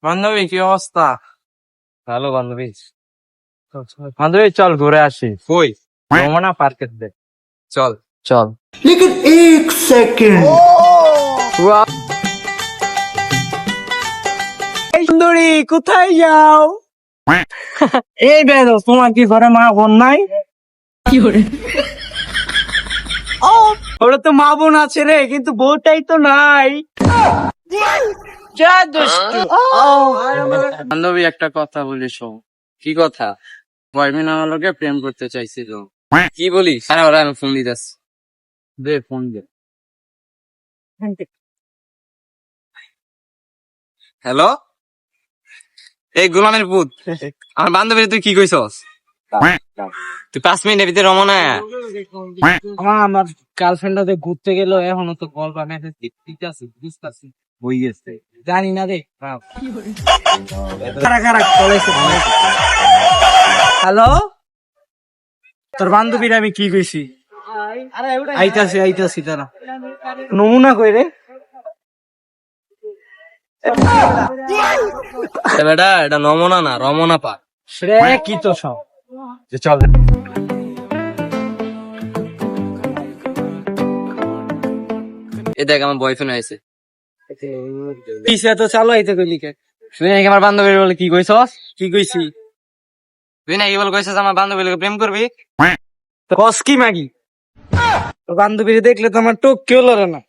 বান্ধবী কি অবস্থা? ভালো বান্ধবী। বান্ধবী চল ঘুরে আসি। কই? রমনা পার্কের দে। চল। চল। लेकिन एक सेकंड সুন্দরী কোথায় যাও? এই বেরো, তোমার কি ঘরে মা বোন নাই? ওরা তো মা বোন আছে রে, কিন্তু বউটাই তো নাই। যা দুষ্টু। বান্ধবী একটা কথা বলি শোন। কি কথা? বয়মিন আমার লোকে প্রেম করতে চাইছিল। কি বলিস? আরে ওরা আমি ফোন দিতেছি। দে ফোন দে। হ্যালো, এই গোলামের পুত, আমার বান্ধবী তুই কি কইছস? তুই 5 মিনিটের ভিতরে রমনা আয়া। আমার গার্লফ্রেন্ডে ঘুরতে গেল, এখনো তো কল বানাইতে দিতেছি, বুঝতেছি হই গেছে, জানি না রে। হ্যালো, তোর বান্ধবীর আমি কি কইছি? আইতাছি তারা। নমুনা কই রে? বেটা এটা নমনা না, রমনা পার্ক। রে কি তো সব চল। এ দেখ আমার বয়ফ্রেন্ড হয়েছে। পিছে তো চালো আইতে কইলি কে? তুই নাকি আমার বান্ধবীর বলে কি কইছস? কি কইছি? তুই নাকি বলে কইছস আমার বান্ধবীর লগে প্রেম করবি? কস কি মাগি? তোর বান্ধবীরে দেখলে তো আমার টোক কেউ লড়ে না।